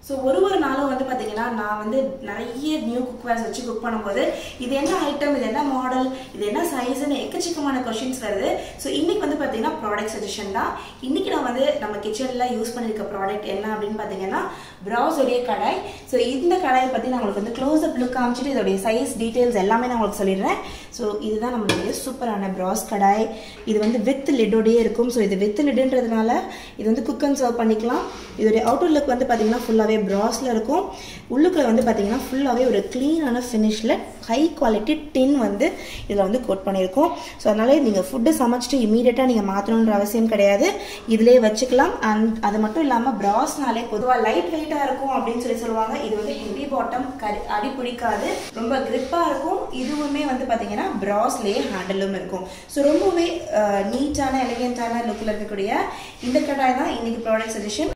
So ஒரு நாளும் வந்து பாத்தீங்கன்னா நான் வந்து நிறைய நியூ குக்வேர்ஸ் வச்சு குக் பண்ணும்போது இது என்ன ஐட்டம், இது என்ன மாடல், இது என்ன சைஸ்னு எக்கச்சக்கமான क्वेश्चंस வருது. சோ இன்னைக்கு வந்து பாத்தீங்கன்னா ப்ராடக்ட் சஜஷன் தான். இன்னைக்கு நான் வந்து நம்ம கிச்சன்ல யூஸ் பண்ணிருக்க ப்ராடக்ட் என்ன அப்படினு பாத்தீங்கன்னா பிராஸ் உடைய கடாய். சோ இந்த கடாயை பத்தி நான் உங்களுக்கு வந்து க்ளோஸ் அப் லுக் காமிச்சிட்டு இதோட சைஸ் டீடைல்ஸ் எல்லாமே நான் உங்களுக்கு சொல்லிடுறேன். சோ இதுதான் நம்மளுடைய சூப்பரான பிராஸ் கடாய். இது வந்து வித் லிட்டோடயே இருக்கும். சோ இது வித் லிட்ன்றதுனால இது வந்து குக் அண்ட் சர்வ் பண்ணிக்கலாம். இதோட அவுட்டர் லுக் வந்து பாத்தீங்கன்னா ஃபுல்லாவே பிராஸ்ல இருக்கும். உள்ளுக்குள்ள வந்து பாத்தீங்கன்னா ஃபுல்லாவே ஒரு க்ளீனான ஃபினிஷ்ல ஹை குவாலிட்டி டின் வந்து இதுல வந்து கோட் பண்ணிருக்கோம். சோ அதனால நீங்க ஃபுட் சமைச்சிட்டு இமிடியேட்டா நீங்க மாத்தணும்ன்ற அவசியம் கிடையாது. இதுலயே வச்சுக்கலாம். அண்ட் அது மட்டும் இல்லாம பிராஸ்னாலே பொதுவா லைட் வெயிட்டா இருக்கும் அப்படின்னு சொல்லுவாங்க. இது வந்து ஹெவி பாட்டம், அடி பிடிக்காது, ரொம்ப கிரிப்பா இருக்கும். இதுவுமே வந்து பாத்தீங்கன்னா பிராஸ்லயே ஹேண்டிலும் இருக்கும். சோ ரொம்பவே நீட்டான எலிகென்ட்டான லுக்ல இருக்கக்கூடிய இந்த கடாய் தான் இன்னைக்கு ப்ராடக்ட் சஜஷன்.